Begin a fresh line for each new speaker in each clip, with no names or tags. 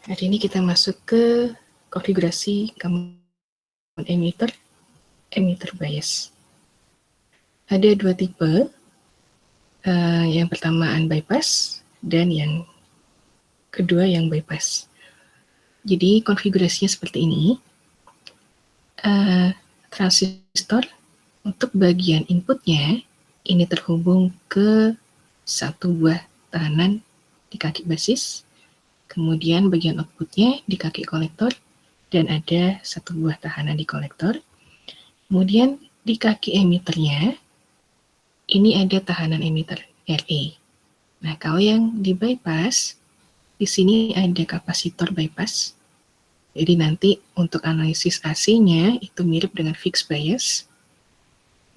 Hari ini kita masuk ke konfigurasi common emitter bias. Ada dua tipe, yang pertama unbypass dan yang kedua yang bypass. Jadi konfigurasinya seperti ini. Transistor untuk bagian inputnya ini terhubung ke satu buah tahanan di kaki basis, kemudian bagian outputnya di kaki kolektor dan ada satu buah tahanan di kolektor. Kemudian di kaki emitternya ini ada tahanan emitter RE. Nah, kalau yang di bypass di sini ada kapasitor bypass. Jadi nanti untuk analisis AC-nya itu mirip dengan fixed bias.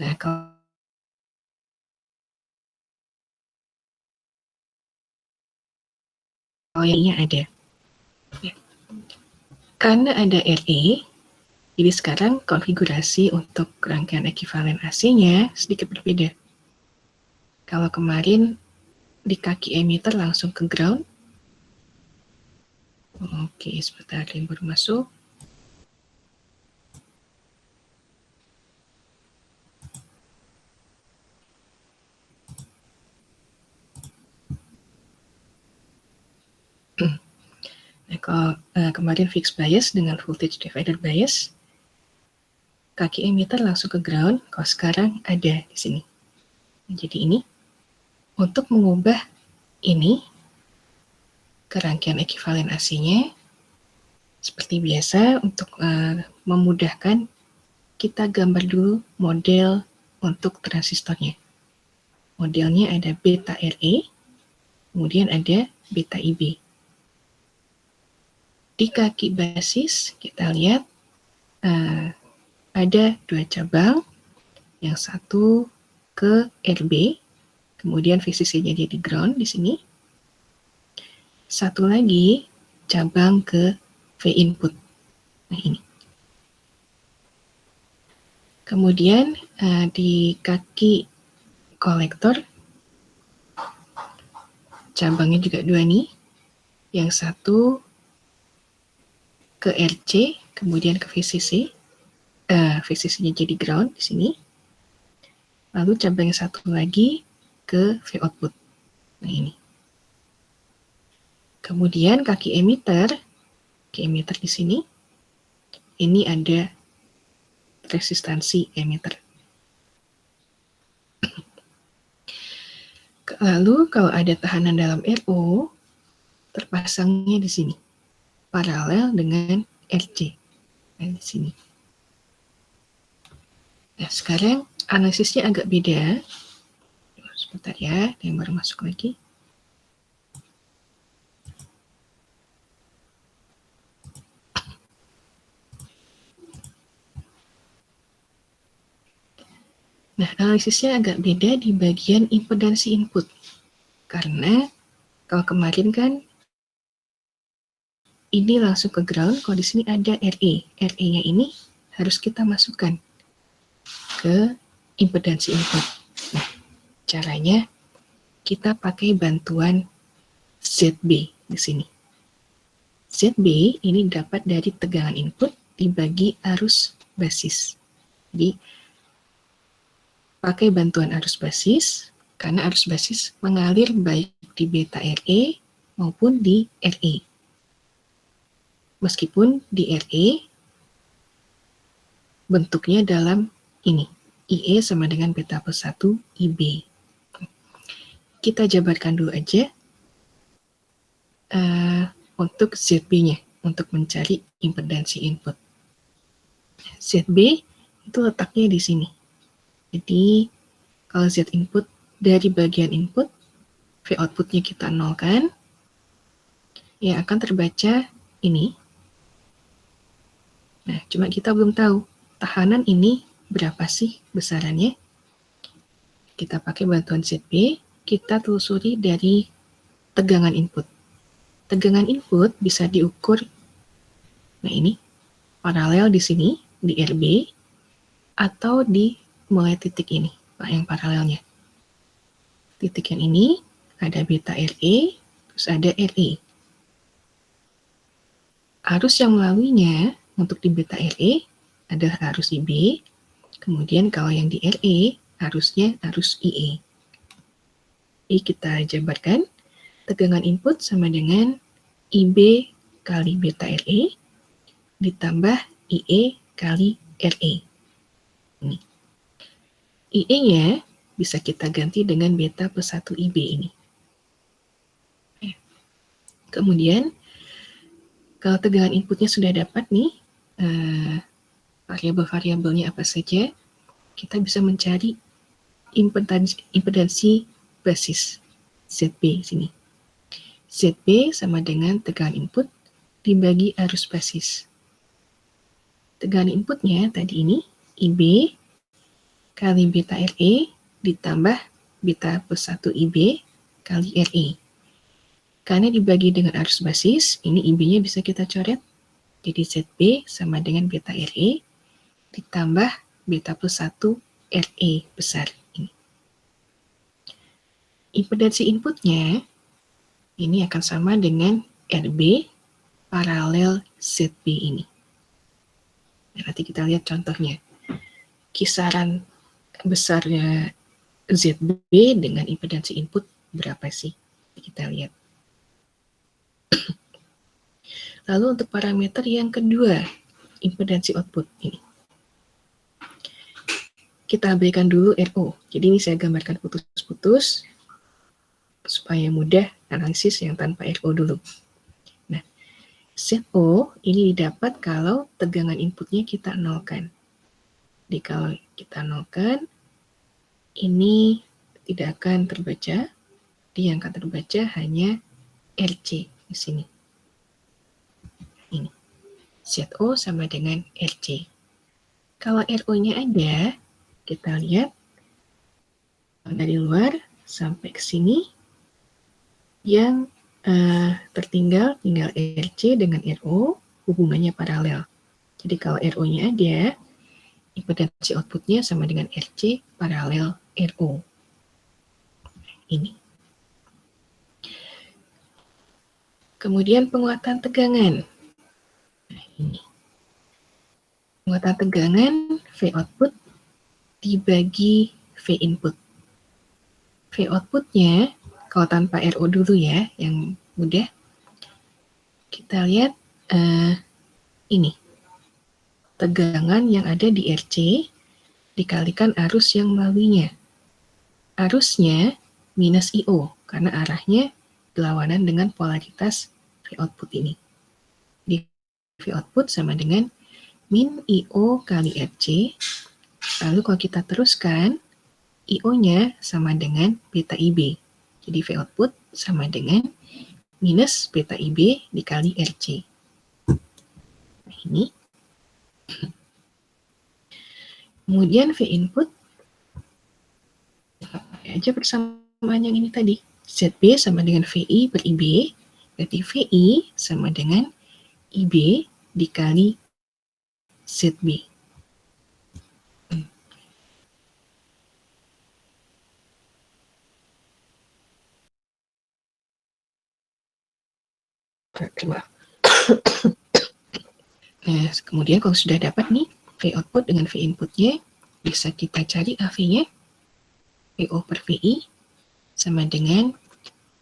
Nah, kalau yang ada. Karena ada RE, jadi sekarang konfigurasi untuk rangkaian ekivalen AC-nya sedikit berbeda. Kalau kemarin di kaki emitter langsung ke ground. Oke, sebentar yang baru masuk. Nah, kalau kemarin fixed bias dengan voltage divider bias, kaki emitter langsung ke ground. Kalau sekarang ada di sini. Jadi ini untuk mengubah ini ke rangkaian ekivalen AC-nya, seperti biasa untuk memudahkan kita gambar dulu model untuk transistornya. Modelnya ada beta RE, kemudian ada beta IB. Di kaki basis kita lihat ada dua cabang, yang satu ke RB, kemudian VCC-nya jadi ground di sini. Satu lagi cabang ke V input. Nah ini. Kemudian di kaki kolektor cabangnya juga dua nih. Yang satu ke RC, kemudian ke VCC. VCC-nya jadi ground di sini. Lalu cabang yang satu lagi ke V output. Nah ini. Kemudian kaki emitter di sini. Ini ada resistansi emitter. Lalu kalau ada tahanan dalam RO, terpasangnya di sini, paralel dengan RC. Nah, di sini. Nah, sekarang analisisnya agak beda. Sebentar ya, ada yang baru masuk lagi. Nah, analisisnya agak beda di bagian impedansi input. Karena kalau kemarin kan ini langsung ke ground, kalau di sini ada RE. RE-nya ini harus kita masukkan ke impedansi input. Nah, caranya kita pakai bantuan ZB di sini. ZB ini dapat dari tegangan input dibagi arus basis. Jadi, pakai bantuan arus basis, karena arus basis mengalir baik di beta RE maupun di RE. Meskipun di RE, bentuknya dalam ini, IE sama dengan beta plus 1 IB. Kita jabarkan dulu aja untuk ZB-nya, untuk mencari impedansi input. ZB itu letaknya di sini. Jadi, kalau Z input dari bagian input, V outputnya kita nolkan, ya akan terbaca ini. Nah, cuma kita belum tahu tahanan ini berapa sih besarannya. Kita pakai bantuan ZB, kita telusuri dari tegangan input. Tegangan input bisa diukur, nah ini, paralel di sini, di RB, atau di mulai titik ini, yang paralelnya. Titik yang ini, ada beta RE, terus ada RE. arus yang melaluinya untuk di beta RE adalah arus IB, kemudian kalau yang di RE arusnya arus IE. Jadi kita jabarkan, tegangan input sama dengan IB kali beta RE ditambah IE kali RE. Ini. IE-nya bisa kita ganti dengan beta plus 1 IB ini. Kemudian, kalau tegangan inputnya sudah dapat nih, variabel-variabelnya apa saja, kita bisa mencari impedansi basis ZB sini. ZB sama dengan tegangan input dibagi arus basis. Tegangan inputnya tadi ini IB kali beta RE ditambah beta plus 1 IB kali RE. Karena dibagi dengan arus basis, ini IB-nya bisa kita coret. Jadi ZB sama dengan beta RE ditambah beta plus 1 RE besar ini. Impedansi inputnya ini akan sama dengan RB paralel ZB ini. Nah, nanti kita lihat contohnya. Kisaran besarnya ZB dengan impedansi input berapa sih? Kita lihat. Lalu untuk parameter yang kedua, impedansi output ini. Kita abaikan dulu RO. Jadi ini saya gambarkan putus-putus supaya mudah analisis yang tanpa RO dulu. Nah, ZO ini didapat kalau tegangan inputnya kita nolkan. Jadi kalau kita nolkan, ini tidak akan terbaca. Yang akan terbaca hanya RC di sini. Ini. ZO sama dengan RC. Kalau RO-nya ada, kita lihat dari luar sampai ke sini, yang tertinggal tinggal RC dengan RO, hubungannya paralel. Jadi kalau RO-nya ada, impedansi outputnya sama dengan RC paralel RO. Ini. Kemudian penguatan tegangan. Nah, ini. Penguatan tegangan V output dibagi V input. V outputnya, kalau tanpa RO dulu ya, yang mudah, kita lihat ini. Tegangan yang ada di RC dikalikan arus yang melaluinya. Arusnya minus IO, karena arahnya berlawanan dengan polaritas V output ini. Di V output sama dengan min IO kali RC. Lalu kalau kita teruskan, IO-nya sama dengan beta IB. Jadi V output sama dengan minus beta IB dikali RC. Nah, ini. Kemudian V input, pakai aja persamaan yang ini tadi. ZB sama dengan VI per IB, berarti VI sama dengan IB dikali ZB. Nah, kemudian kalau sudah dapat nih V output dengan V inputnya, bisa kita cari AV-nya. VO per VI sama dengan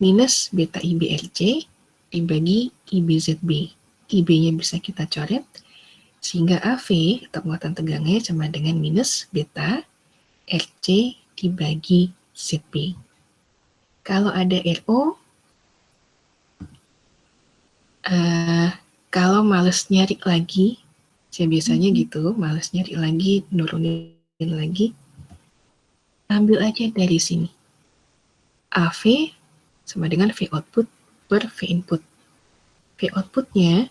minus beta IBRC dibagi IBZB. IB-nya bisa kita coret, sehingga AV atau penguatan tegangnya sama dengan minus beta RC dibagi ZB. Kalau ada RO, kalau males nyari lagi, saya biasanya gitu, males nyari lagi, nurunin lagi, ambil aja dari sini. AV sama dengan V output per V input. V outputnya,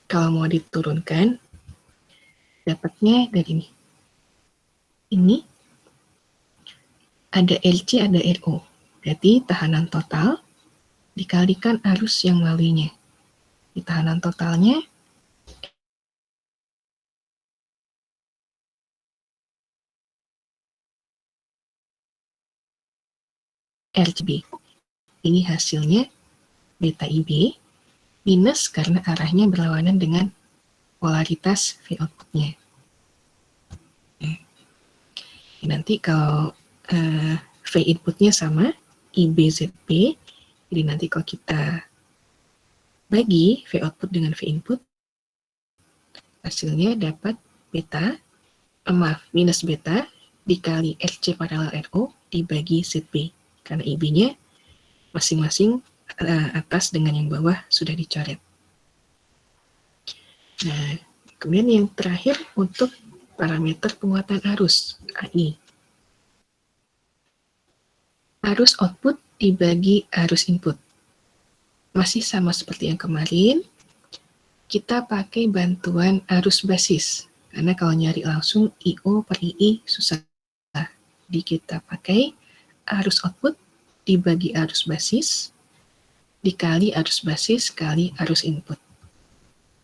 kalau mau diturunkan, dapatnya dari ini. Ini ada LC, ada RO. Berarti tahanan total dikalikan arus yang melaluinya. Di tahanan totalnya, RCB. Ini hasilnya beta IB minus karena arahnya berlawanan dengan polaritas V outputnya. Nanti kalau V inputnya sama, IB/ZB, jadi nanti kalau kita bagi V output dengan V input, hasilnya dapat minus beta dikali RC paralel RO dibagi ZB, karena IB-nya masing-masing atas dengan yang bawah sudah dicoret. Nah, kemudian yang terakhir untuk parameter penguatan arus, AI. Arus output dibagi arus input. Masih sama seperti yang kemarin, kita pakai bantuan arus basis. Karena kalau nyari langsung IO per II susah. Jadi kita pakai arus output dibagi arus basis, dikali arus basis kali arus input.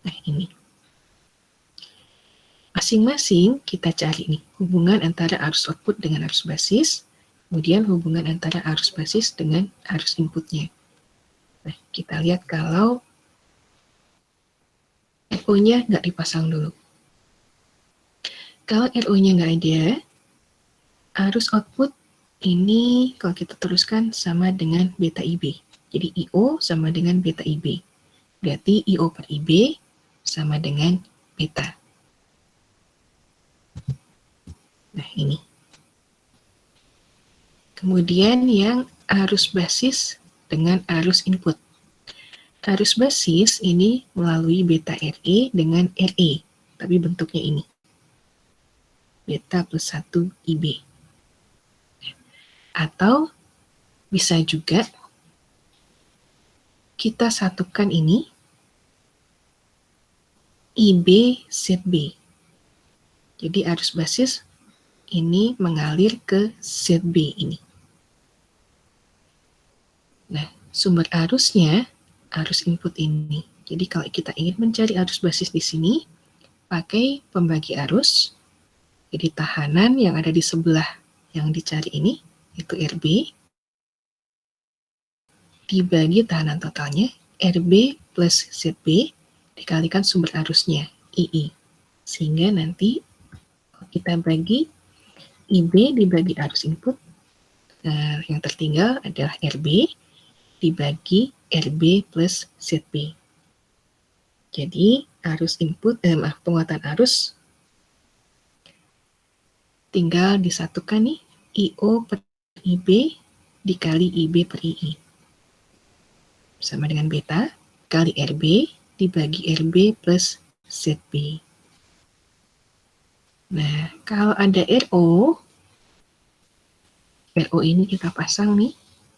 Nah, ini. Masing-masing kita cari nih, hubungan antara arus output dengan arus basis, kemudian hubungan antara arus basis dengan arus inputnya. Nah, kita lihat kalau RO-nya nggak dipasang dulu. Kalau RO-nya nggak ada, arus output ini kalau kita teruskan sama dengan beta IB. Jadi IO sama dengan beta IB. Berarti IO per IB sama dengan beta. Nah, ini. Kemudian yang arus basis dengan arus input. Arus basis ini melalui beta RE dengan RE, tapi bentuknya ini. Beta plus 1 IB. Atau bisa juga kita satukan ini IB ZB. Jadi arus basis ini mengalir ke ZB ini. Nah, sumber arusnya arus input ini. Jadi kalau kita ingin mencari arus basis di sini, pakai pembagi arus. Jadi tahanan yang ada di sebelah yang dicari ini, itu RB, dibagi tahanan totalnya, RB plus ZB, dikalikan sumber arusnya, II. Sehingga nanti kita bagi IB dibagi arus input, yang tertinggal adalah RB dibagi RB plus ZB. Jadi arus input, penguatan arus tinggal disatukan nih, IO per IB dikali IB per II. Sama dengan beta kali RB dibagi RB plus ZB. Nah, kalau ada RO ini kita pasang nih.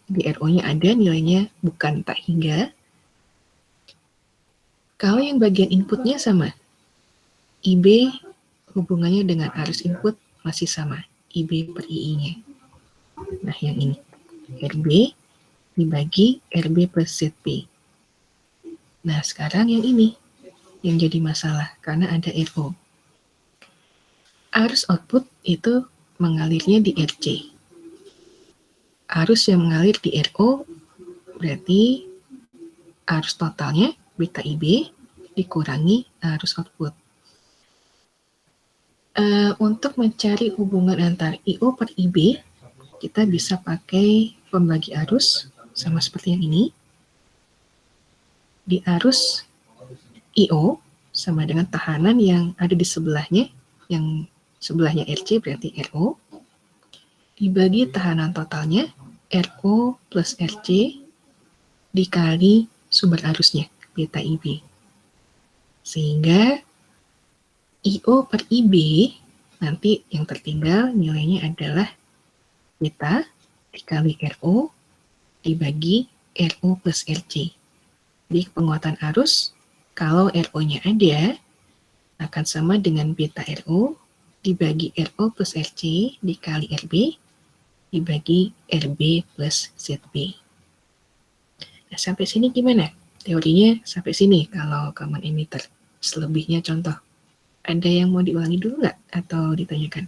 Di RO-nya ada nilainya bukan tak hingga. Kalau yang bagian inputnya sama, IB hubungannya dengan arus input masih sama, IB per II-nya. Nah, yang ini, RB dibagi RB plus ZB. Nah, sekarang yang ini, yang jadi masalah, karena ada RO. Arus output itu mengalirnya di RC. Arus yang mengalir di RO berarti arus totalnya beta IB dikurangi arus output. Untuk mencari hubungan antara IO per IB, kita bisa pakai pembagi arus sama seperti yang ini. Di arus IO sama dengan tahanan yang ada di sebelahnya, yang sebelahnya RC berarti RO, dibagi tahanan totalnya RO plus RC dikali sumber arusnya, beta IB. Sehingga IO per IB nanti yang tertinggal nilainya adalah beta dikali RO dibagi RO plus RC. Jadi penguatan arus, kalau RO-nya ada, akan sama dengan beta RO dibagi RO plus RC dikali RB dibagi RB plus ZB. Nah, sampai sini gimana? Teorinya sampai sini kalau common emitter. Selebihnya contoh. Ada yang mau diulangi dulu nggak? Atau ditanyakan?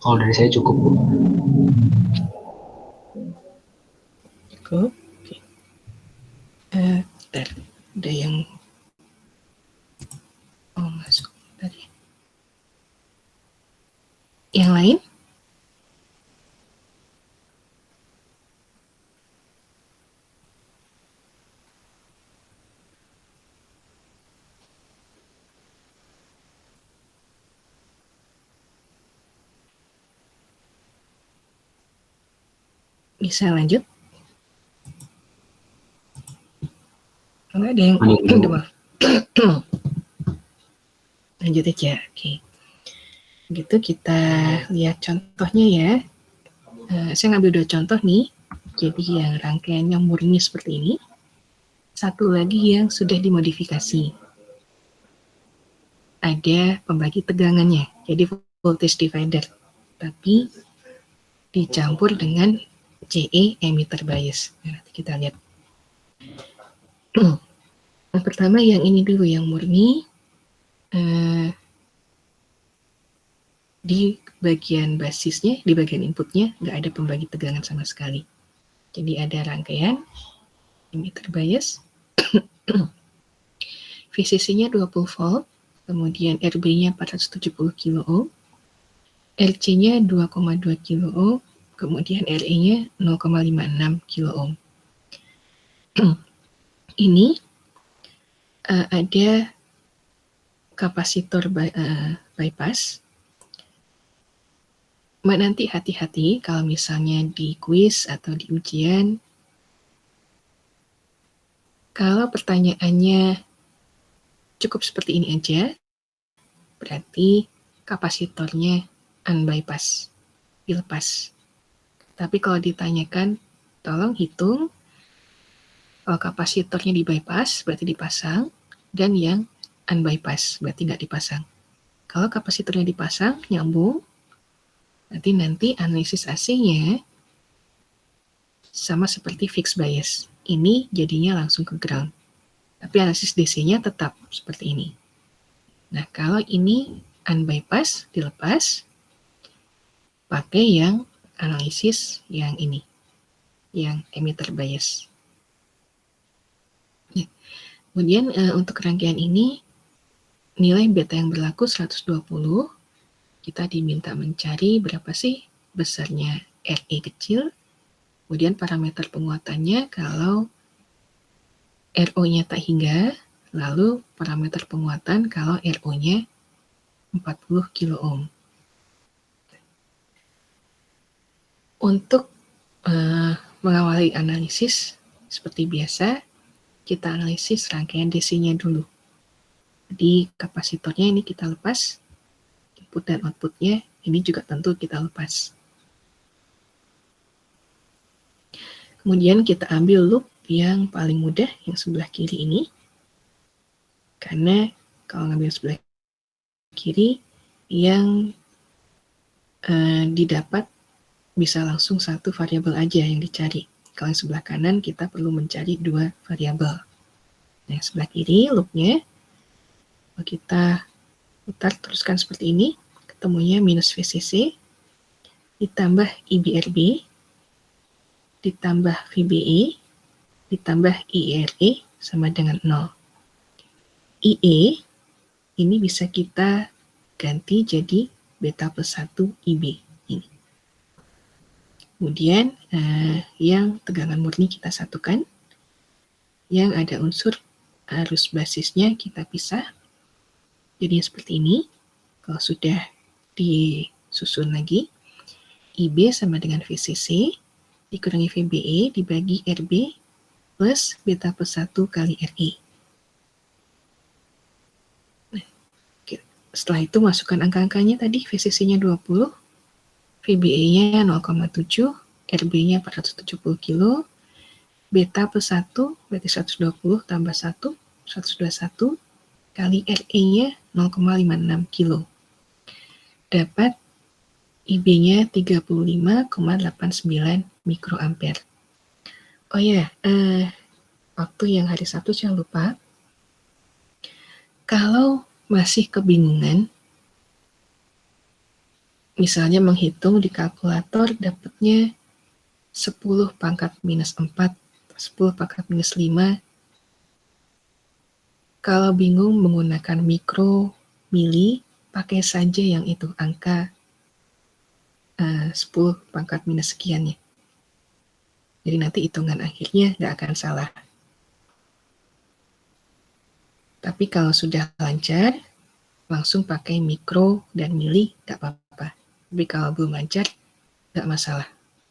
Kalau dari saya cukup, Bu.
Cukup. Oke. Bentar. Ada yang masuk tadi. Yang lain? Bisa lanjut? Kalau ada yang maaf. Lanjut aja. Oke. Begitu kita lihat contohnya ya. Saya ngambil 2 contoh nih. Jadi yang rangkaiannya murni seperti ini. Satu lagi yang sudah dimodifikasi. Ada pembagi tegangannya, jadi voltage divider. Tapi dicampur dengan CE emitter bias. Nah, nanti kita lihat. Yang pertama yang ini dulu, yang murni. Di bagian basisnya, di bagian inputnya, nggak ada pembagi tegangan sama sekali. Jadi ada rangkaian emitter bias, VCC-nya 20 volt, kemudian RB-nya 470 kilo ohm, RC-nya 2,2 kilo ohm, kemudian RE-nya 0,56 kilo ohm. Ini ada kapasitor bypass. Nanti hati-hati kalau misalnya di kuis atau di ujian, kalau pertanyaannya cukup seperti ini aja, berarti kapasitornya unbypass, dilepas. Tapi kalau ditanyakan, tolong hitung kalau kapasitornya di bypass berarti dipasang, dan yang unbypass berarti nggak dipasang. Kalau kapasitornya dipasang, nyambung, nanti analisis AC-nya sama seperti fixed bias. Ini jadinya langsung ke ground. Tapi analisis DC-nya tetap seperti ini. Nah, kalau ini unbypass, dilepas, pakai yang analisis yang ini, yang emitter bias. Ya. Kemudian untuk rangkaian ini, nilai beta yang berlaku 120, kita diminta mencari berapa sih besarnya RE kecil, kemudian parameter penguatannya kalau RO-nya tak hingga, lalu parameter penguatan kalau RO-nya 40 kilo ohm. Untuk mengawali analisis, seperti biasa, kita analisis rangkaian DC-nya dulu. Jadi kapasitornya ini kita lepas, input dan outputnya ini juga tentu kita lepas. Kemudian kita ambil loop yang paling mudah, yang sebelah kiri ini. Karena kalau ngambil sebelah kiri, yang didapat bisa langsung satu variabel aja yang dicari. Kalau yang sebelah kanan kita perlu mencari 2 variabel. Nah, yang sebelah kiri loopnya, kalau kita putar teruskan seperti ini, ketemunya minus VCC, ditambah IBRB, ditambah VBE, ditambah IRE sama dengan 0. IE ini bisa kita ganti jadi beta plus 1 IB ini. Kemudian yang tegangan murni kita satukan, yang ada unsur arus basisnya kita pisah. Jadi seperti ini. Kalau sudah disusun lagi, IB sama dengan VCC dikurangi VBE dibagi RB plus beta plus 1 kali RE. Nah, setelah itu masukkan angka-angkanya tadi, VCC-nya 20, VBE-nya 0,7, RB-nya 470 kilo, beta plus 1 berarti 120 tambah 1, 121, kali RE-nya 0,56 kilo. Dapat IB-nya 35,89 mikroampere. Oh ya, waktu yang hari Sabtu saya lupa. Kalau masih kebingungan, misalnya menghitung di kalkulator dapatnya 10 pangkat minus 4, 10 pangkat minus 5. Kalau bingung menggunakan mikro, mili, pakai saja yang itu, angka 10 pangkat minus sekiannya. Jadi nanti hitungan akhirnya nggak akan salah. Tapi kalau sudah lancar, langsung pakai mikro dan mili, nggak apa-apa. Tapi kalau belum lancar, nggak masalah.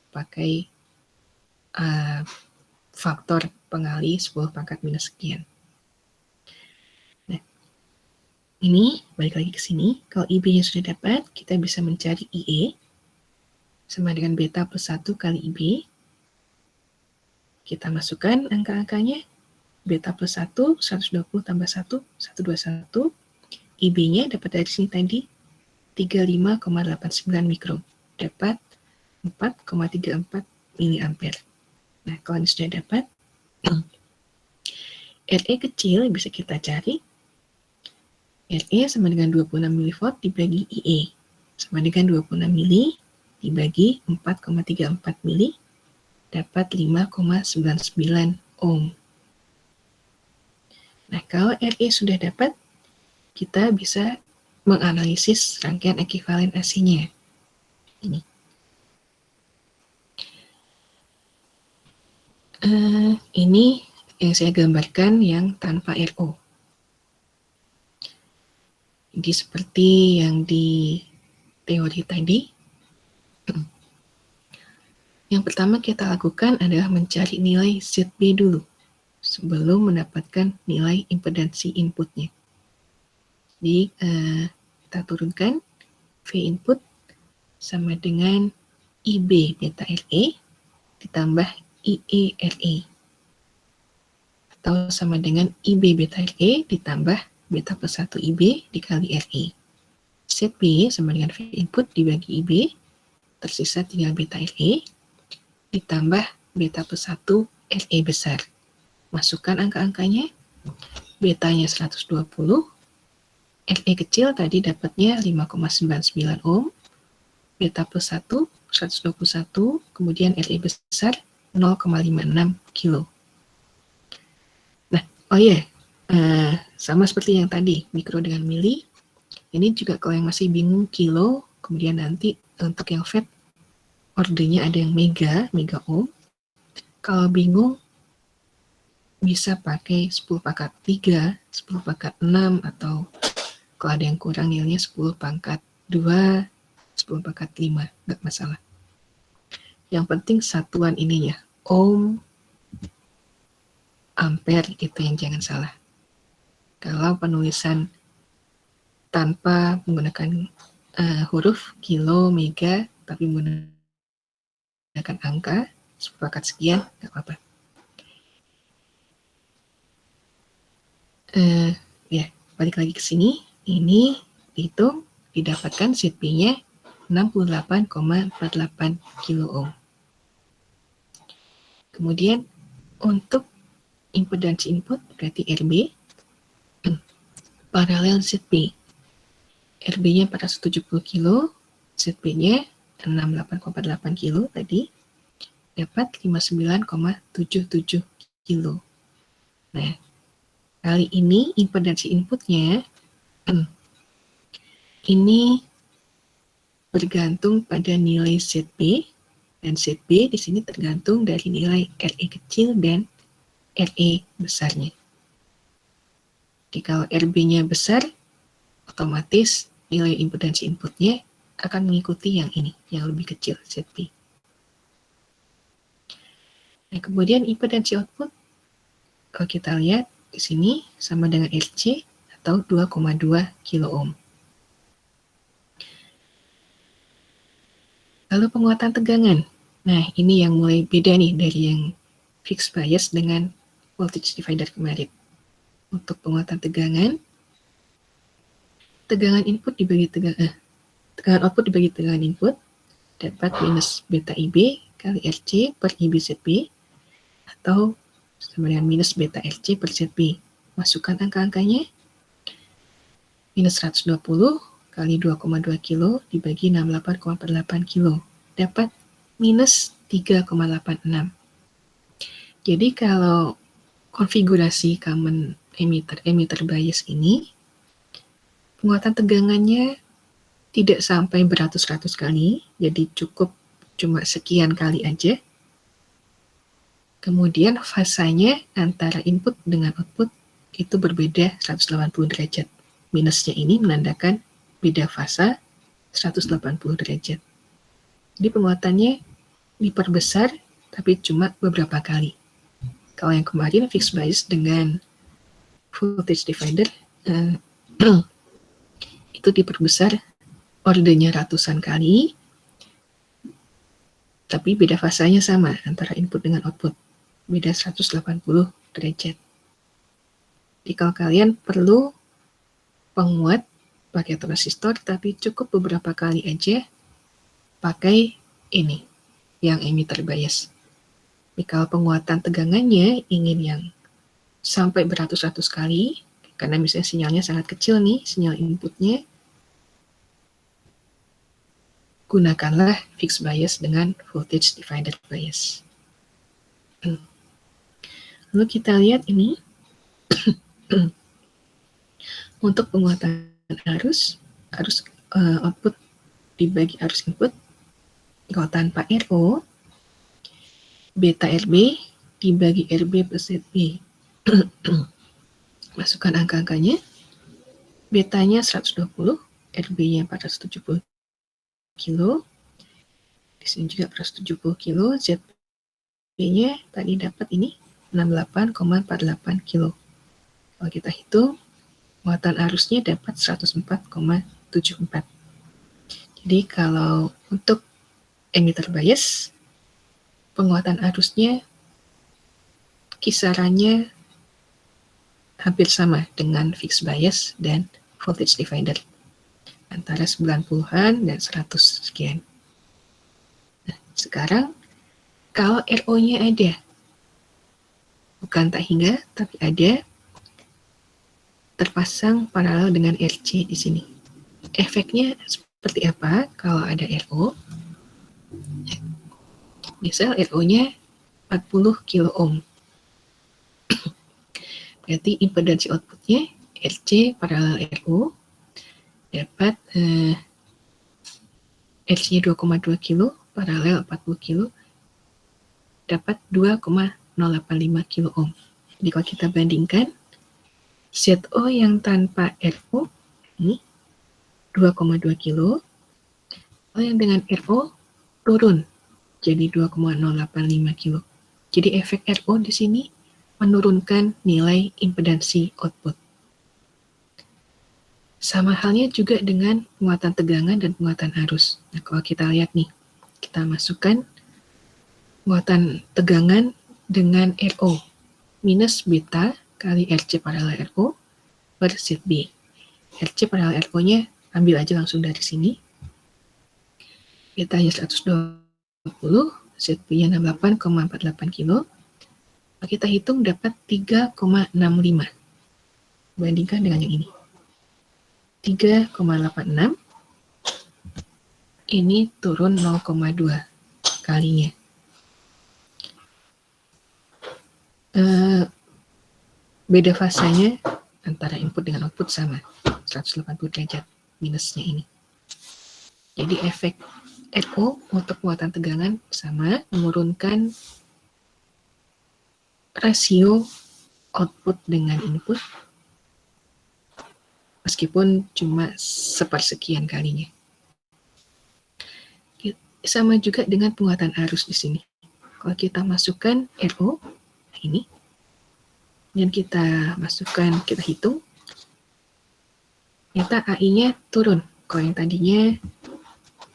Pakai faktor pengali 10 pangkat minus sekian. Nah, ini balik lagi ke sini. Kalau IB-nya sudah dapat, kita bisa mencari IE sama dengan beta plus 1 kali IB. Kita masukkan angka-angkanya. Beta plus 1, 120 tambah 1, 121. IB-nya dapat dari sini tadi 35,89 mikro. Dapat 4,34 miliampere. Nah, kalau ini sudah dapat, RE kecil bisa kita cari. RE sama dengan 26 mV dibagi IE. Sama dengan 26 mili dibagi 4,34 mili. Dapat 5,99 ohm. Nah, kalau RE sudah dapat, kita bisa menganalisis rangkaian ekivalen AC-nya. Ini. Ini yang saya gambarkan yang tanpa RO. Jadi seperti yang di teori tadi, yang pertama kita lakukan adalah mencari nilai ZB dulu sebelum mendapatkan nilai impedansi inputnya. Jadi kita turunkan V input sama dengan IB beta RE ditambah IE RE, atau sama dengan IB beta RE ditambah beta plus 1 IB dikali RE. ZB sama dengan V input dibagi IB, tersisa tinggal beta RE ditambah beta plus 1 RE besar. Masukkan angka-angkanya, betanya 120, RE kecil tadi dapatnya 5,99 ohm, beta plus 1 121, kemudian RE besar 0,56 kilo. Nah, sama seperti yang tadi, mikro dengan mili. Ini juga kalau yang masih bingung kilo, kemudian nanti untuk yang FET, ordernya ada yang mega ohm. Kalau bingung, bisa pakai 10 pangkat 3, 10 pangkat 6, atau kalau ada yang kurang nilainya 10 pangkat 2, 10 pangkat 5, nggak masalah. Yang penting satuan ininya, ohm, ampere, itu yang jangan salah. Kalau penulisan tanpa menggunakan huruf kilo, mega, tapi menggunakan angka, sepakat sekian, nggak apa-apa. Balik lagi ke sini, ini dihitung, didapatkan ZB-nya 68,48 kilo ohm. Kemudian untuk impedansi input berarti RB paralel ZB. RB-nya 470 kilo, ZB-nya 68,48 kilo tadi, dapat 59,77 kilo. Nah, kali ini impedansi inputnya ini bergantung pada nilai ZB, dan ZB di sini tergantung dari nilai RE kecil dan RE besarnya. Jadi kalau RB-nya besar, otomatis nilai impedansi inputnya akan mengikuti yang ini, yang lebih kecil, ZB. Nah, kemudian impedansi output, kalau kita lihat di sini sama dengan RC atau 2,2 kilo ohm. Lalu penguatan tegangan. Nah, ini yang mulai beda nih dari yang fixed bias dengan voltage divider kemarin. Untuk penguatan tegangan input dibagi tegangan output dibagi tegangan input, dapat minus beta IB kali RC per IB ZB, atau sama dengan minus beta RC per ZB. Masukkan angka-angkanya, minus 120 kali 2,2 kilo dibagi 68,48 kilo. Dapat minus 3,86. Jadi kalau konfigurasi common emitter bias ini, penguatan tegangannya tidak sampai beratus-ratus kali, jadi cukup cuma sekian kali aja. Kemudian fasanya antara input dengan output itu berbeda 180 derajat. Minusnya ini menandakan beda fasa 180 derajat. Jadi penguatannya diperbesar tapi cuma beberapa kali. Kalau yang kemarin fixed bias dengan voltage divider itu diperbesar ordenya ratusan kali, tapi beda fasanya sama antara input dengan output, beda 180 derajat. Jadi kalau kalian perlu penguat pakai transistor, tapi cukup beberapa kali aja pakai ini, yang emitter bias. Jadi kalau penguatan tegangannya ingin yang sampai beratus-ratus kali, karena misalnya sinyalnya sangat kecil nih, sinyal inputnya, gunakanlah fixed bias dengan voltage divider bias. Lalu kita lihat ini, untuk penguatan arus output dibagi arus input, kalau tanpa RO, beta RB dibagi RB plus ZB. Masukkan angka-angkanya, betanya 120, RB-nya 470 kilo, di sini juga 470 kilo, ZB-nya tadi dapat ini 68,48 kilo. Kalau kita hitung, muatan arusnya dapat 104,74. Jadi kalau untuk emitter bias, penguatan arusnya kisarannya hampir sama dengan fixed bias dan voltage divider, antara 90-an dan 100 sekian. Nah, sekarang kalau RO-nya ada, bukan tak hingga, tapi ada, terpasang paralel dengan RC di sini. Efeknya seperti apa kalau ada RO? Misal RO-nya 40 kilo ohm. Berarti impedansi outputnya RC paralel RO dapat RC-nya 2,2 kilo paralel 40 kilo dapat 2,085 kilo ohm. Jadi kalau kita bandingkan, ZO yang tanpa RO ini 2,2 kilo, kalau yang dengan RO turun jadi 2,085 kilo. Jadi efek RO di sini menurunkan nilai impedansi output. Sama halnya juga dengan penguatan tegangan dan penguatan arus. Nah, kalau kita lihat nih, kita masukkan penguatan tegangan dengan RO minus beta kali RC paralel RO per ZB. RC paralel RO-nya ambil aja langsung dari sini. Betanya 120, ZB-nya 68,48 kilo. Kita hitung dapat 3,65. Bandingkan dengan yang ini. 3,86. Ini turun 0,2 kalinya. Beda fasanya antara input dengan output sama. 180 derajat minusnya ini. Jadi efek RO untuk penguatan tegangan sama, menurunkan rasio output dengan input meskipun cuma sepersekian kalinya. Sama juga dengan penguatan arus di sini. Kalau kita masukkan RO ini dan kita masukkan, kita hitung, ternyata AI-nya turun. Kalau yang tadinya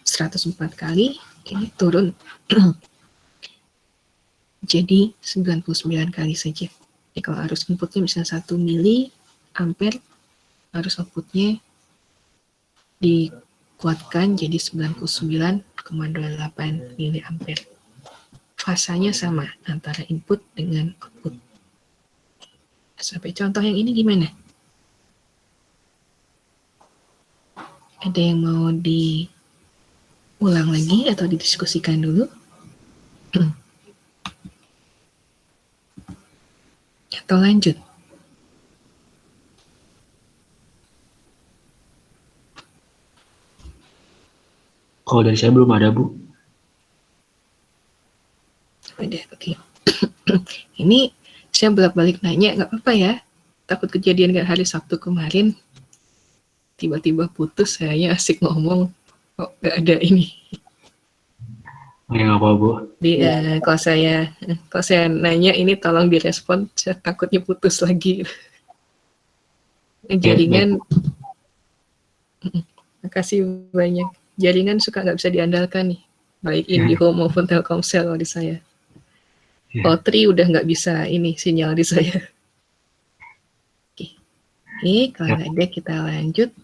104 kali, ini turun jadi 99 kali saja. Jadi kalau arus inputnya misalnya 1 mili ampere, arus outputnya dikuatkan jadi 99,28 mili ampere. Fasanya sama antara input dengan output. Sampai contoh yang ini gimana? Ada yang mau diulang lagi atau didiskusikan dulu? Atau lanjut?
Kalau dari saya belum ada, Bu.
Udah, oke. Ini saya bolak-balik nanya, nggak apa-apa ya? Takut kejadian kayak hari Sabtu kemarin, tiba-tiba putus, saya asik ngomong, kok nggak ada ini.
Ya, nggak apa, Bu.
Jadi kalau saya nanya ini tolong direspon, saya takutnya putus lagi. Jaringan, makasih banyak. Jaringan suka nggak bisa diandalkan nih, baik IndiHome maupun Telkomsel di saya. O3 udah nggak bisa ini sinyal di saya. Oke, kalau nggak ada kita lanjut.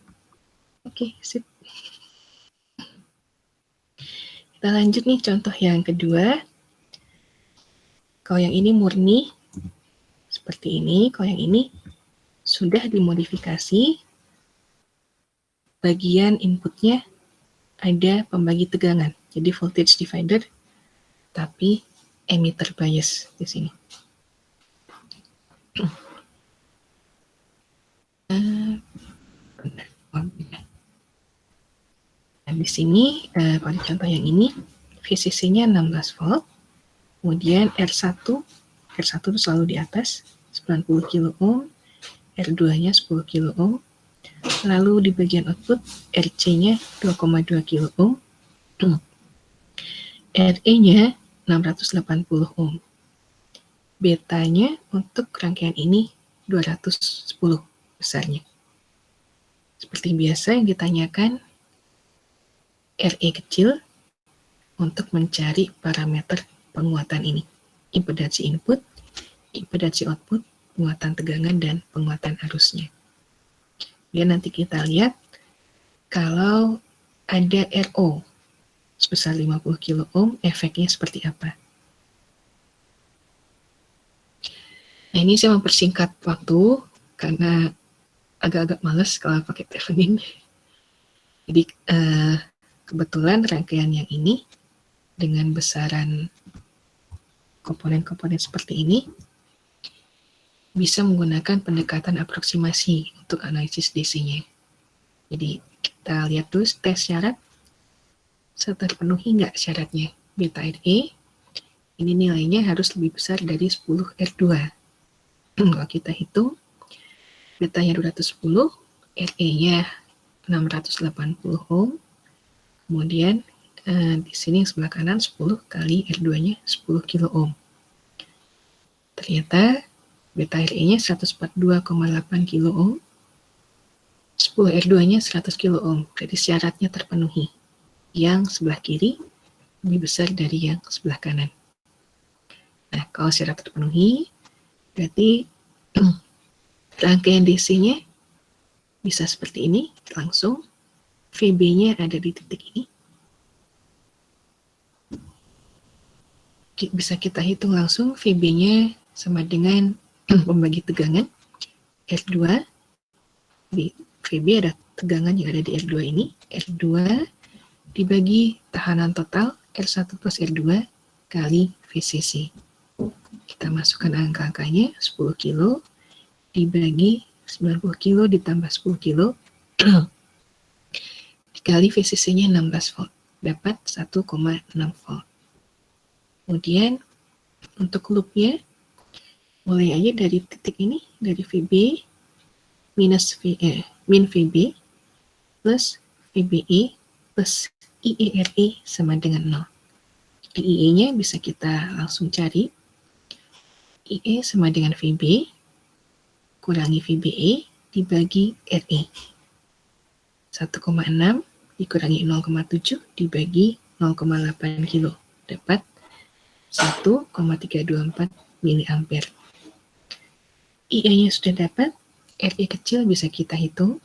Oke, sip. Kita lanjut nih contoh yang kedua. Kalau yang ini murni seperti ini, kalau yang ini sudah dimodifikasi, bagian inputnya ada pembagi tegangan, jadi voltage divider, tapi emitter bias di sini. Nah, di sini pada contoh yang ini VCC-nya 16 volt, kemudian R1 itu selalu di atas 90 kilo ohm, R2-nya 10 kilo ohm, lalu di bagian output RC-nya 2,2 kilo ohm, RE-nya 680 ohm. Betanya untuk rangkaian ini 210 besarnya. Seperti biasa yang ditanyakan, RE kecil untuk mencari parameter penguatan ini. Impedansi input, impedansi output, penguatan tegangan, dan penguatan arusnya. Dan nanti kita lihat kalau ada RO sebesar 50 kilo ohm, efeknya seperti apa. Nah, ini saya mempersingkat waktu karena agak-agak males kalau pakai Thevenin. Jadi kebetulan rangkaian yang ini dengan besaran komponen-komponen seperti ini bisa menggunakan pendekatan aproksimasi untuk analisis DC-nya. Jadi kita lihat dulu tes syarat, terpenuhi nggak syaratnya. Beta RE, ini nilainya harus lebih besar dari 10 R2. Kalau kita hitung, betanya 210, RE-nya 680 ohm, kemudian di sini yang sebelah kanan 10 kali R2-nya 10 kilo ohm. Ternyata beta RE-nya 142,8 kilo ohm, 10 R2-nya 100 kilo ohm, berarti syaratnya terpenuhi. Yang sebelah kiri lebih besar dari yang sebelah kanan. Nah, kalau syarat terpenuhi, berarti rangkaian DC-nya bisa seperti ini, langsung VB-nya ada di titik ini. Bisa kita hitung langsung VB-nya sama dengan pembagi tegangan R2. Di VB ada tegangan yang ada di R2 ini. R2 dibagi tahanan total R1 plus R2 kali VCC. Kita masukkan angka-angkanya, 10 kilo dibagi 90 kilo ditambah 10 kilo dikali VCC-nya 16 volt, dapat 1,6 volt. Kemudian untuk loop-nya, mulai aja dari titik ini, dari VB minus min VB plus VBE plus IERE sama dengan 0. Di IE-nya bisa kita langsung cari. IE sama dengan VB kurangi VBE dibagi RE. 1,6 dikurangi 0,7 dibagi 0,8 kilo. Dapat 1,324 miliampere. IE-nya sudah dapat, RE kecil bisa kita hitung.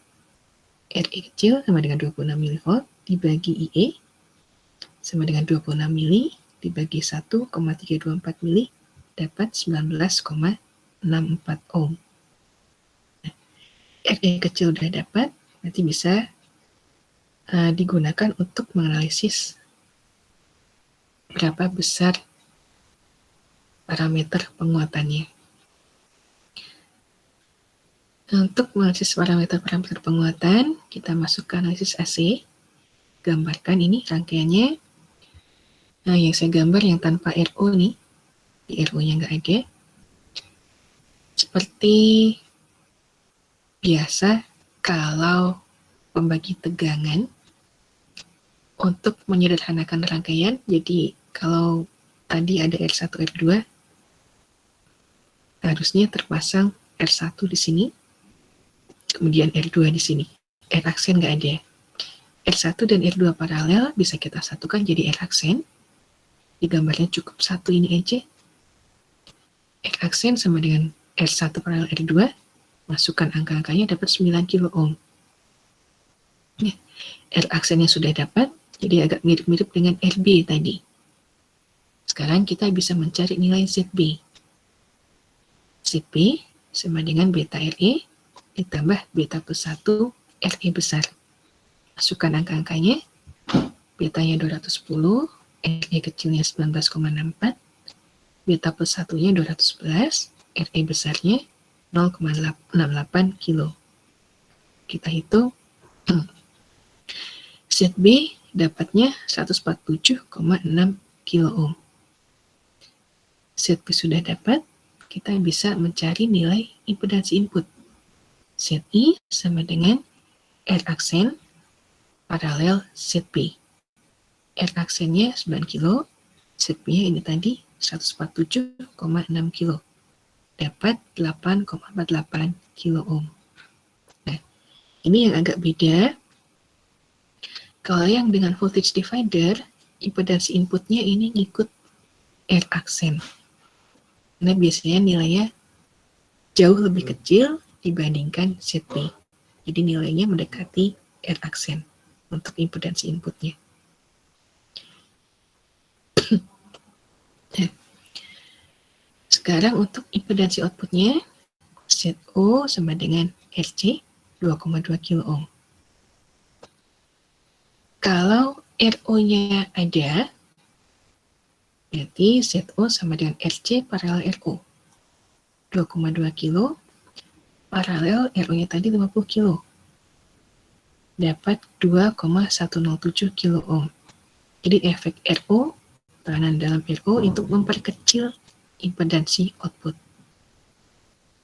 RE kecil sama dengan 26 mV dibagi IE sama dengan 26 mili dibagi 1,324 mili dapat 19,64 ohm. RE kecil udah dapat, nanti bisa digunakan untuk menganalisis berapa besar parameter penguatannya. Untuk menganalisis parameter penguatan, kita masuk ke analisis AC. Gambarkan ini rangkaiannya. Nah, yang saya gambar yang tanpa RO nih. Di RO-nya nggak ada. Seperti biasa, kalau pembagi tegangan, untuk menyederhanakan rangkaian, jadi kalau tadi ada R1, R2, harusnya terpasang R1 di sini, kemudian R2 di sini. R aksen nggak ada. R1 dan R2 paralel bisa kita satukan jadi R aksen. Di gambarnya cukup satu ini aja. R aksen sama dengan R1 paralel R2. Masukkan angka-angkanya dapat 9 kilo ohm. Ya, R aksennya sudah dapat, jadi agak mirip-mirip dengan RB tadi. Sekarang kita bisa mencari nilai ZB. ZB sama dengan beta RE ditambah beta plus 1 RE besar. Masukkan angka-angkanya, betanya 210, RE kecilnya 19,64, beta plus 1-nya 211, RE besarnya 0,68 kilo. Kita hitung, ZB dapatnya 147,6 kilo ohm. ZB sudah dapat, kita bisa mencari nilai impedansi input. ZI sama dengan R aksen paralel ZB. R aksennya 9 kilo, ZB-nya ini tadi 147,6 kilo. Dapat 8,48 kilo ohm. Nah, ini yang agak beda. Kalau yang dengan voltage divider, impedansi inputnya ini ngikut R aksen. Karena biasanya nilainya jauh lebih kecil dibandingkan ZB. Jadi nilainya mendekati R aksen untuk impedansi inputnya. Sekarang untuk impedansi outputnya, ZO sama dengan RC 2,2 kilo ohm. Kalau RO-nya ada, berarti ZO sama dengan RC paralel RO. 2,2 kilo, paralel RO-nya tadi 50 kilo. Dapat 2,107 kilo ohm. Jadi efek RO, peranan dalam RO untuk memperkecil impedansi output.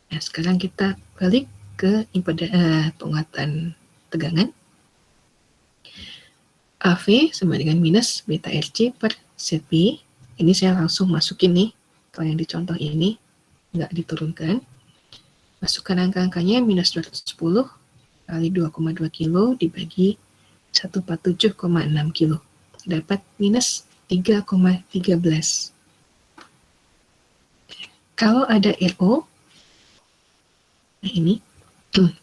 Nah, sekarang kita balik ke penguatan tegangan. AV sama dengan minus beta RC per ZB. Ini saya langsung masukin nih. Kalau yang di contoh ini nggak diturunkan. Masukkan angka-angkanya minus 210 kali 2,2 kilo dibagi 147,6 kilo. Dapat minus 3,13. Kalau ada RO, nah ini,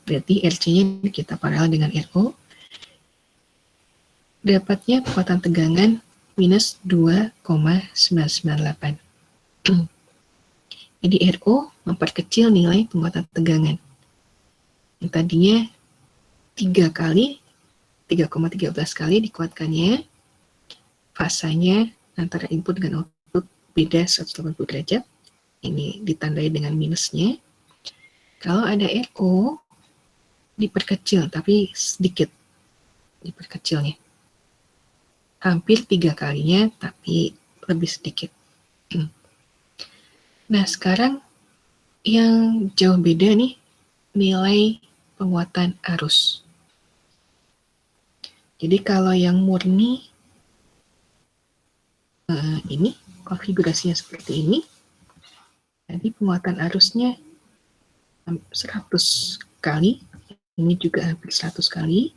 berarti RC-nya kita paralel dengan RO, dapatnya kekuatan tegangan minus 2,998. Jadi RO memperkecil nilai penguatan tegangan. Yang tadinya 3,13 kali dikuatkannya, fasanya antara input dengan output beda 180 derajat. Ini ditandai dengan minusnya. Kalau ada RO, diperkecil, tapi sedikit diperkecilnya. Hampir 3 kalinya, tapi lebih sedikit. Nah, sekarang yang jauh beda nih, nilai penguatan arus. Jadi kalau yang murni, ini, konfigurasinya seperti ini, jadi penguatan arusnya 100 kali, ini juga hampir 100 kali.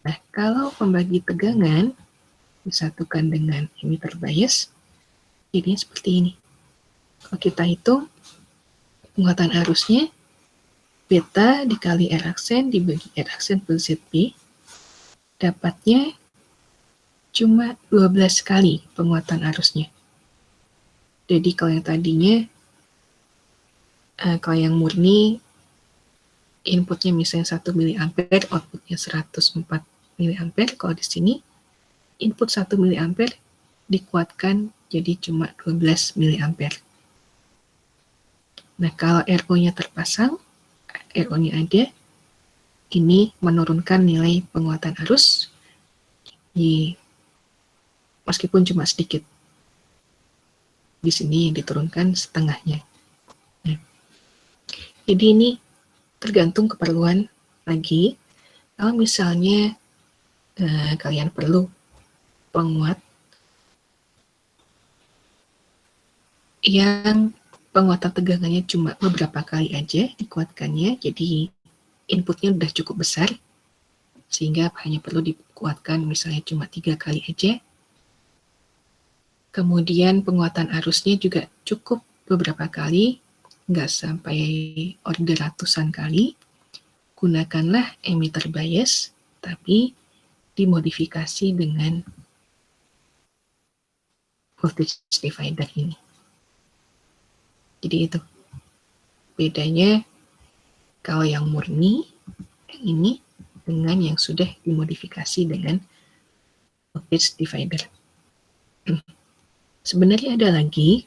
Nah, kalau pembagi tegangan disatukan dengan emitter bias, jadinya seperti ini. Kalau kita hitung, penguatan arusnya, beta dikali R aksen dibagi R aksen plus ZB, dapatnya cuma 12 kali penguatan arusnya. Jadi kalau yang tadinya, kalau yang murni, inputnya misalnya 1 mA, outputnya 104 mA. Kalau di sini input 1 mA dikuatkan jadi cuma 12 mA. Nah, kalau RO-nya terpasang, RO-nya ada, ini menurunkan nilai penguatan arus meskipun cuma sedikit. Di sini diturunkan setengahnya. Nah, jadi ini tergantung keperluan lagi. Kalau misalnya kalian perlu penguat yang penguatan tegangannya cuma beberapa kali aja dikuatkannya, jadi inputnya udah cukup besar, sehingga hanya perlu dikuatkan misalnya cuma 3 kali aja. Kemudian penguatan arusnya juga cukup beberapa kali, nggak sampai order ratusan kali. Gunakanlah emitter bias, tapi dimodifikasi dengan voltage divider ini. Jadi itu bedanya kalau yang murni, yang ini, dengan yang sudah dimodifikasi dengan voltage divider. Sebenarnya ada lagi,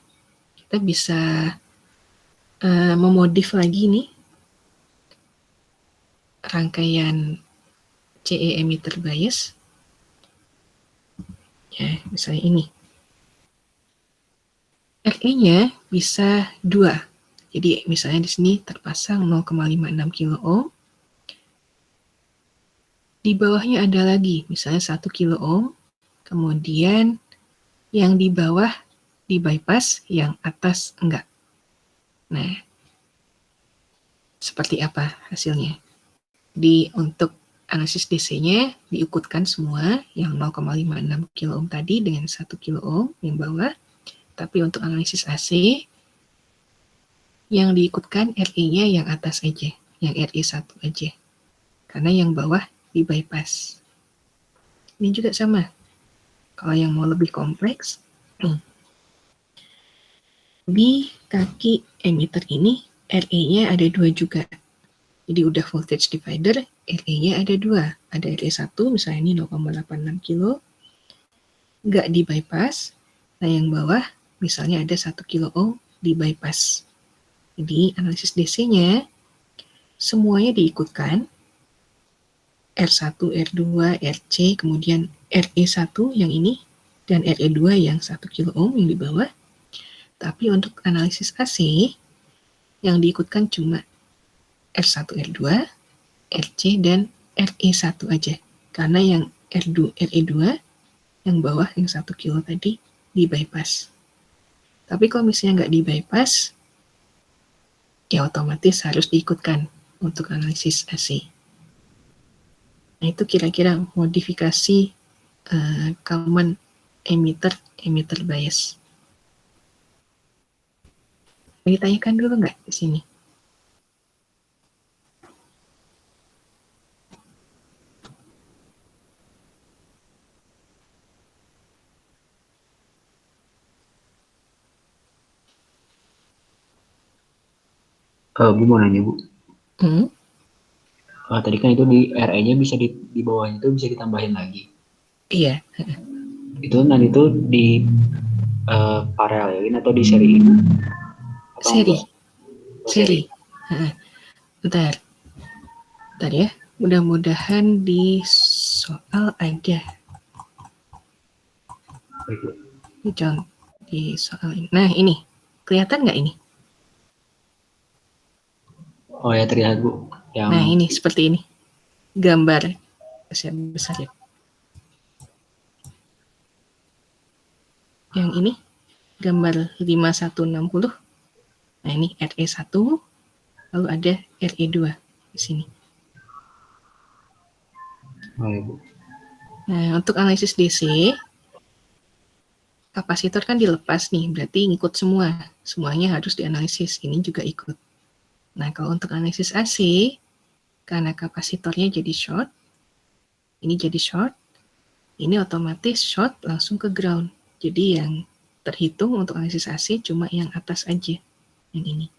kita bisa memodif lagi nih rangkaian CE emitter bias. Ya, misalnya ini. RE-nya bisa 2. Jadi misalnya di sini terpasang 0,56 kilo ohm. Di bawahnya ada lagi, misalnya 1 kilo ohm. Kemudian yang di bawah di bypass, yang atas enggak. Nah, seperti apa hasilnya? Untuk analisis DC-nya diikutkan semua yang 0,56 kilo ohm tadi dengan 1 kilo ohm yang bawah. Tapi untuk analisis AC yang diikutkan RE-nya yang atas aja, yang RE1 aja. Karena yang bawah di bypass. Ini juga sama. Kalau yang mau lebih kompleks, di kaki emitter ini RE-nya ada 2 juga. Jadi udah voltage divider, RE-nya ada 2. Ada RE1, misalnya ini 0,86 kilo, nggak di bypass. Nah yang bawah, misalnya ada 1 kilo ohm di bypass. Jadi analisis DC-nya semuanya diikutkan, R1, R2, RC, kemudian RE1 yang ini, dan RE2 yang 1 kilo ohm yang di bawah. Tapi untuk analisis AC, yang diikutkan cuma R1, R2, RC, dan RE1 aja. Karena yang RE2, yang bawah, yang 1 kilo tadi, di bypass. Tapi kalau misalnya nggak di bypass, ya otomatis harus diikutkan untuk analisis AC. Nah, itu kira-kira modifikasi common emitter bias. Ditanyakan dulu nggak di sini?
Bu mau nanya, Bu. Tadi kan itu di RE-nya bisa di bawahnya itu bisa ditambahin lagi.
Iya.
Itu nanti itu di paralelin atau di seri ini?
Seri. Bentar ya. Mudah-mudahan di soal ada. Di soal ini. Nah, ini. Kelihatan nggak ini?
Oh ya, terlihat, Bu.
Nah, ini seperti ini. Gambar besar ya. Yang ini gambar 5160. Nah, ini RE1, lalu ada RE2 di sini.
Oh, ya, Bu.
Nah, untuk analisis DC, kapasitor kan dilepas nih, berarti ngikut semua. Semuanya harus dianalisis, ini juga ikut. Nah, kalau untuk analisis AC, karena kapasitornya jadi short, ini jadi short, ini otomatis short langsung ke ground. Jadi yang terhitung untuk analisis AC cuma yang atas aja, yang ini.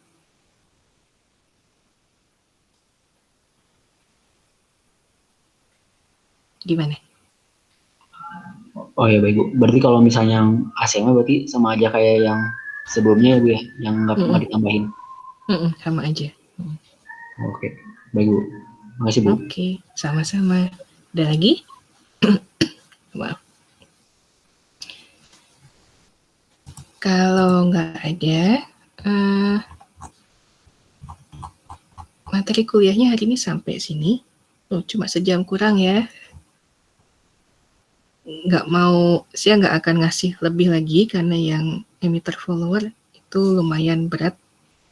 Gimana?
Oh ya baik Bu. Berarti kalau misalnya yang AC mah berarti sama aja kayak yang sebelumnya ya Bu ya, yang nggak
Mm-mm.
ditambahin.
Sama aja. Mm.
Oke, baik Bu. Makasih Bu.
Oke, sama-sama. Ada lagi? Wow. Kalau nggak ada, eh, materi kuliahnya hari ini sampai sini. Oh, cuma sejam kurang ya. Saya nggak akan ngasih lebih lagi karena yang emitter follower itu lumayan berat.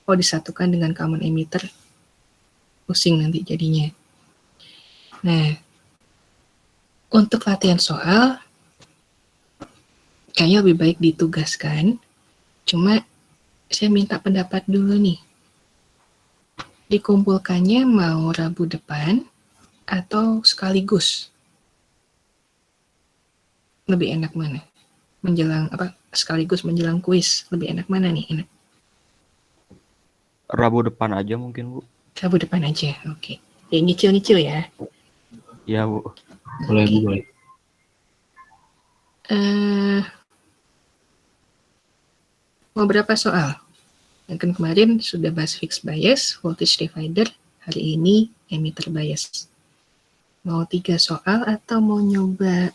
Oh, disatukan dengan common emitter, pusing nanti jadinya. Nah, untuk latihan soal, kayaknya lebih baik ditugaskan. Cuma saya minta pendapat dulu nih. Dikumpulkannya mau Rabu depan atau sekaligus? Lebih enak mana? Sekaligus menjelang kuis. Lebih enak mana nih? Enak.
Rabu depan aja mungkin Bu.
Rabu depan aja, oke. Ya, nyicil-nyicil ya.
Iya Bu.
Boleh Bu, boleh.
Mau berapa soal? Yang kan kemarin sudah bahas fixed bias, voltage divider, hari ini emitter bias. Mau 3 soal atau mau nyoba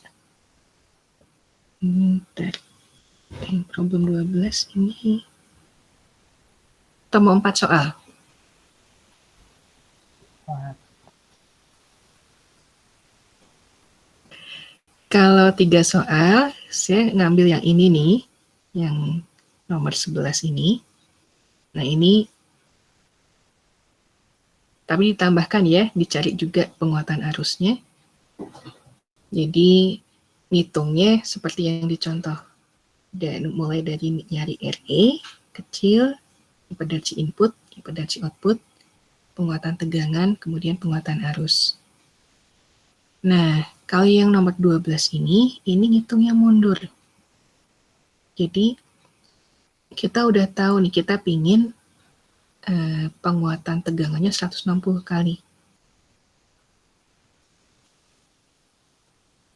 problem 12 ini? Atau mau 4 soal? Kalau 3 soal, saya ngambil yang ini nih, yang nomor 11 ini. Nah ini, tapi ditambahkan ya, dicari juga penguatan arusnya. Jadi ngitungnya seperti yang dicontoh. Dan mulai dari nyari RE kecil, impedansi input, impedansi output, penguatan tegangan, kemudian penguatan arus. Nah, kalau yang nomor 12 ini ngitungnya mundur. Jadi, kita udah tahu nih, kita pingin penguatan tegangannya 160 kali.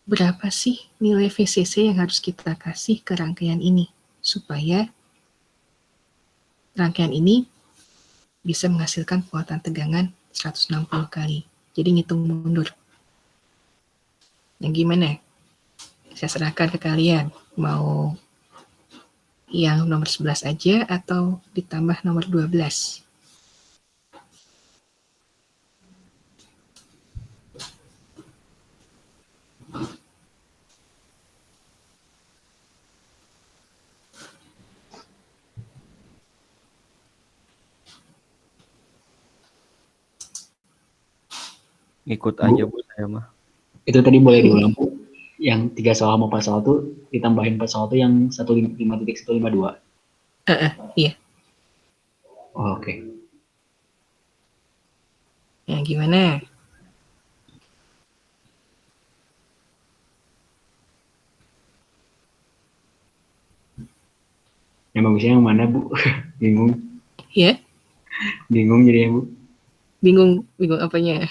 Berapa sih nilai VCC yang harus kita kasih ke rangkaian ini supaya rangkaian ini bisa menghasilkan penguatan tegangan 160 kali. Jadi ngitung mundur. Yang gimana? Saya serahkan ke kalian. Mau yang nomor 11 aja atau ditambah nomor 12?
Ikut aja Bu saya mah.
Itu tadi boleh diulang Bu. Yang 3 soal mau 4 soal tuh ditambahin 4 soal tuh yang 1.5.152.
Iya.
Oh, oke.
Yang gimana?
Yang bagusnya yang mana Bu? Bingung.
Ya?
Bingung jadinya Bu.
Bingung apanya?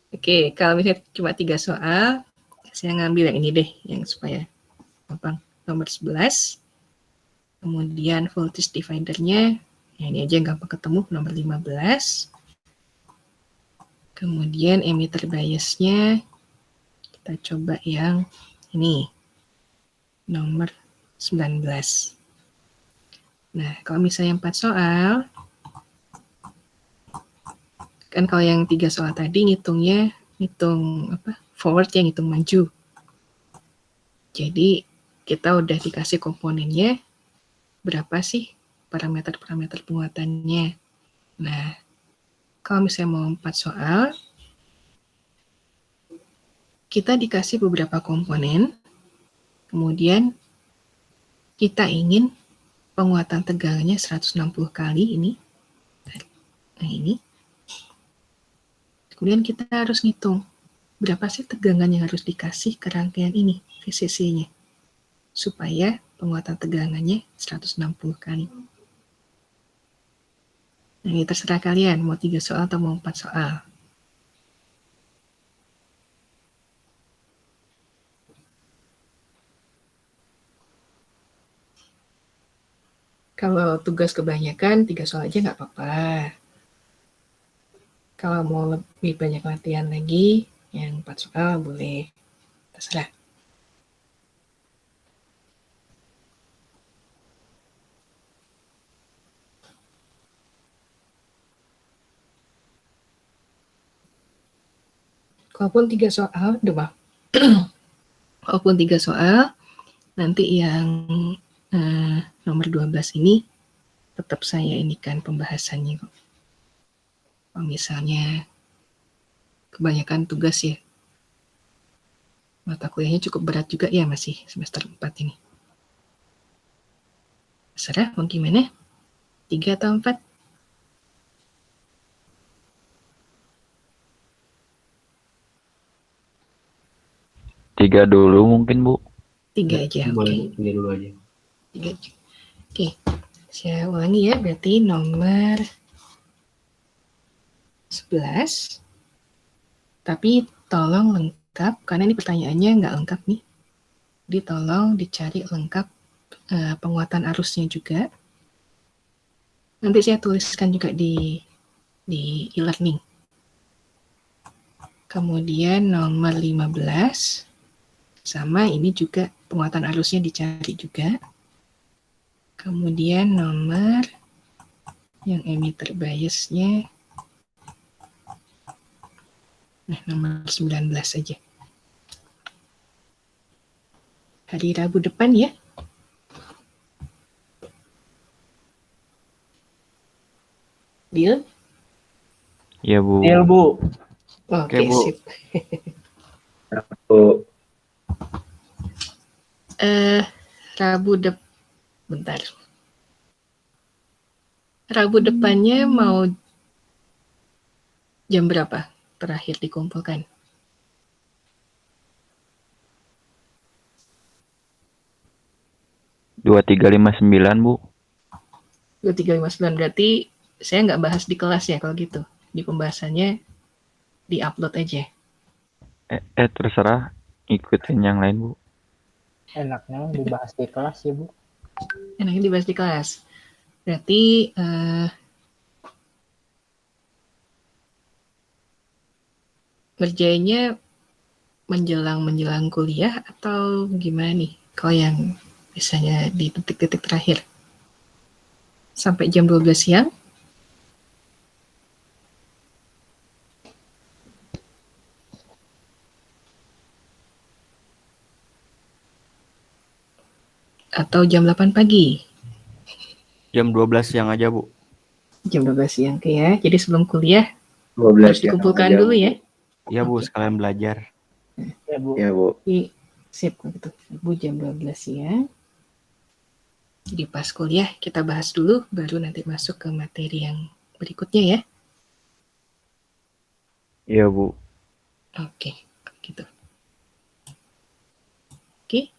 Oke, kalau misalnya cuma 3 soal, saya ngambil yang ini deh, yang supaya gampang. Nomor 11, kemudian voltage dividernya, ya ini aja yang gampang ketemu, nomor 15. Kemudian emitter biasnya, kita coba yang ini, nomor 19. Nah, kalau misalnya 4 soal, kan kalau yang 3 soal tadi ngitung forward ya, ngitung maju. Jadi kita udah dikasih komponennya, berapa sih parameter-parameter penguatannya. Nah, kalau misalnya mau 4 soal, kita dikasih beberapa komponen, kemudian kita ingin penguatan tegangannya 160 kali ini. Nah ini. Kemudian kita harus ngitung berapa sih tegangan yang harus dikasih ke rangkaian ini, VCC-nya, supaya penguatan tegangannya 160 kali. Nah, ini terserah kalian, mau 3 soal atau mau 4 soal. Kalau tugas kebanyakan 3 soal aja nggak apa-apa. Kalau mau lebih banyak latihan lagi, yang 4 soal boleh. Terserah. Kalaupun 3 soal, walaupun 3 soal, nanti yang nomor 12 ini tetap saya inikan pembahasannya kok. Kalau misalnya kebanyakan tugas ya, mata kuliahnya cukup berat juga ya masih semester 4 ini. Terserah mau gimana? 3 atau 4?
3 dulu mungkin, Bu.
3 aja, oke.
Boleh 3 dulu aja.
3 aja. Oke, saya ulangi ya, berarti nomor 11. Tapi tolong lengkap, karena ini pertanyaannya nggak lengkap nih. Jadi tolong dicari lengkap penguatan arusnya juga. Nanti saya tuliskan juga di e-learning. Kemudian nomor 15, sama ini juga penguatan arusnya dicari juga. Kemudian nomor yang emitter biasnya, nah nomor 19 aja. Hari Rabu depan ya. Deal?
Iya, Bu.
Deal, Bu.
Oke,
Bu.
sip.
Bu.
Bentar. Rabu depannya mau jam berapa terakhir dikumpulkan?
2359, Bu.
2359, berarti saya nggak bahas di kelas ya kalau gitu. Di pembahasannya di-upload aja.
Terserah, ikutin yang lain, Bu.
Enaknya dibahas di kelas ya, Bu.
Enaknya dibahas di kelas. Berarti ngerjainnya menjelang kuliah atau gimana nih? Kalau yang biasanya di detik-detik terakhir. Sampai jam 12 siang? Atau jam 8 pagi?
Jam 12 siang aja, Bu.
Jam 12 siang ya. Jadi sebelum kuliah
12
harus dikumpulkan dulu ya.
Iya, Bu,
Oke.
sekalian belajar.
Ya, Bu.
Ya, Bu.
Sip kalau gitu. Rabu jam 12 siang. Jadi pas kuliah kita bahas dulu, baru nanti masuk ke materi yang berikutnya ya.
Iya, Bu.
Oke, gitu. Oke,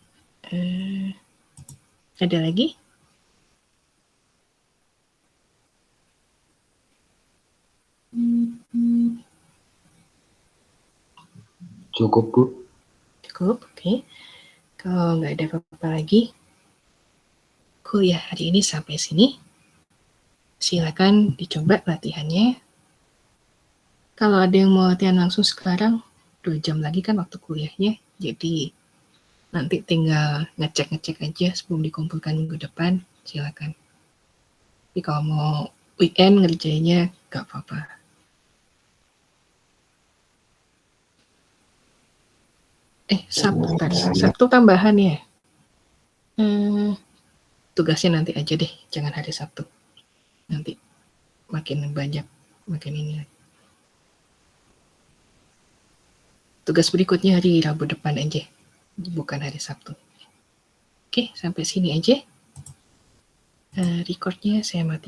ada lagi?
Cukup, Bu.
Cukup, oke. Kalau nggak ada apa-apa lagi, kuliah hari ini sampai sini. Silakan dicoba latihannya. Kalau ada yang mau latihan langsung sekarang, 2 jam lagi kan waktu kuliahnya. Jadi nanti tinggal ngecek-ngecek aja sebelum dikumpulkan minggu depan, silakan. Tapi kalau mau weekend ngerjainnya nggak apa-apa. Sabtu tambahan ya. Tugasnya nanti aja deh, jangan hari Sabtu. Nanti makin banyak, makin ini. Tugas berikutnya hari Rabu depan aja, bukan hari Sabtu. Oke, sampai sini aja. Recordnya saya matikan.